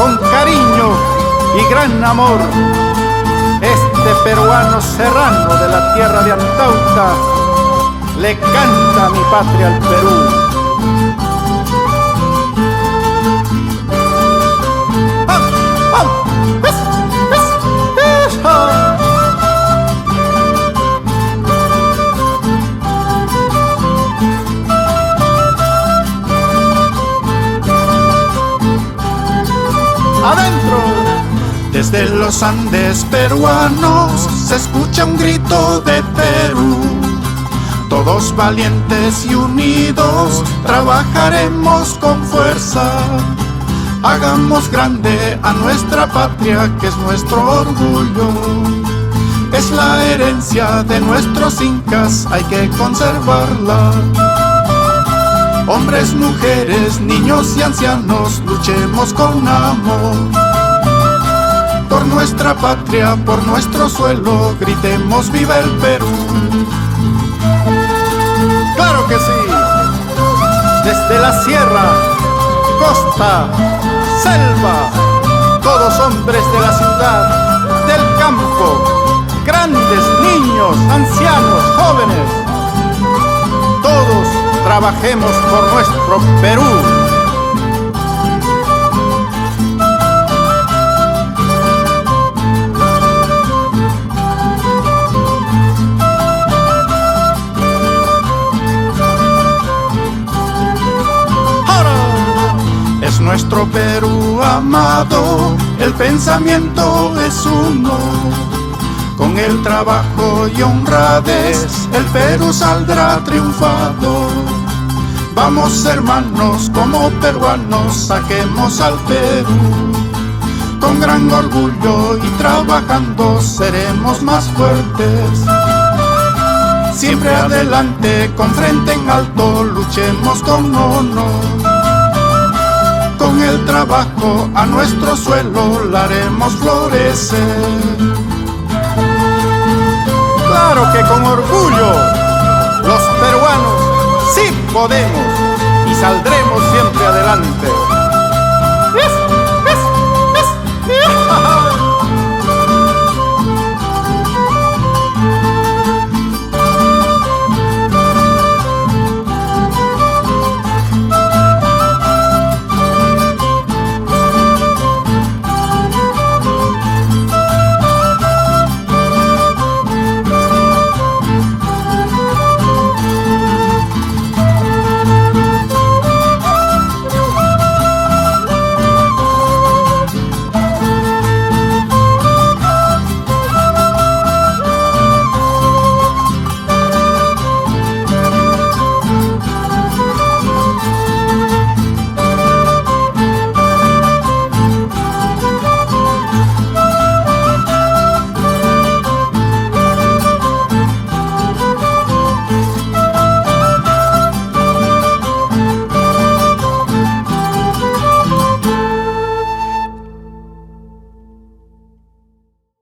con cariño y gran amor, este peruano serrano de la tierra de Antauta le canta a mi patria al Perú. Adentro. Desde los Andes peruanos se escucha un grito de Perú. Todos valientes y unidos trabajaremos con fuerza. Hagamos grande a nuestra patria, que es nuestro orgullo. Es la herencia de nuestros incas, hay que conservarla. Hombres, mujeres, niños y ancianos, luchemos con amor. Por nuestra patria, por nuestro suelo, gritemos viva el Perú. ¡Claro que sí! Desde la sierra, costa, selva, todos hombres de la ciudad, del campo, grandes, niños, ancianos, jóvenes, todos trabajemos por nuestro Perú. Es nuestro Perú amado, el pensamiento es uno. Con el trabajo y honradez, el Perú saldrá triunfado. Vamos hermanos, como peruanos, saquemos al Perú. Con gran orgullo y trabajando seremos más fuertes. Siempre adelante, con frente en alto, luchemos con honor. Con el trabajo a nuestro suelo la haremos florecer. Claro que con orgullo, los peruanos sí podemos y saldremos siempre adelante.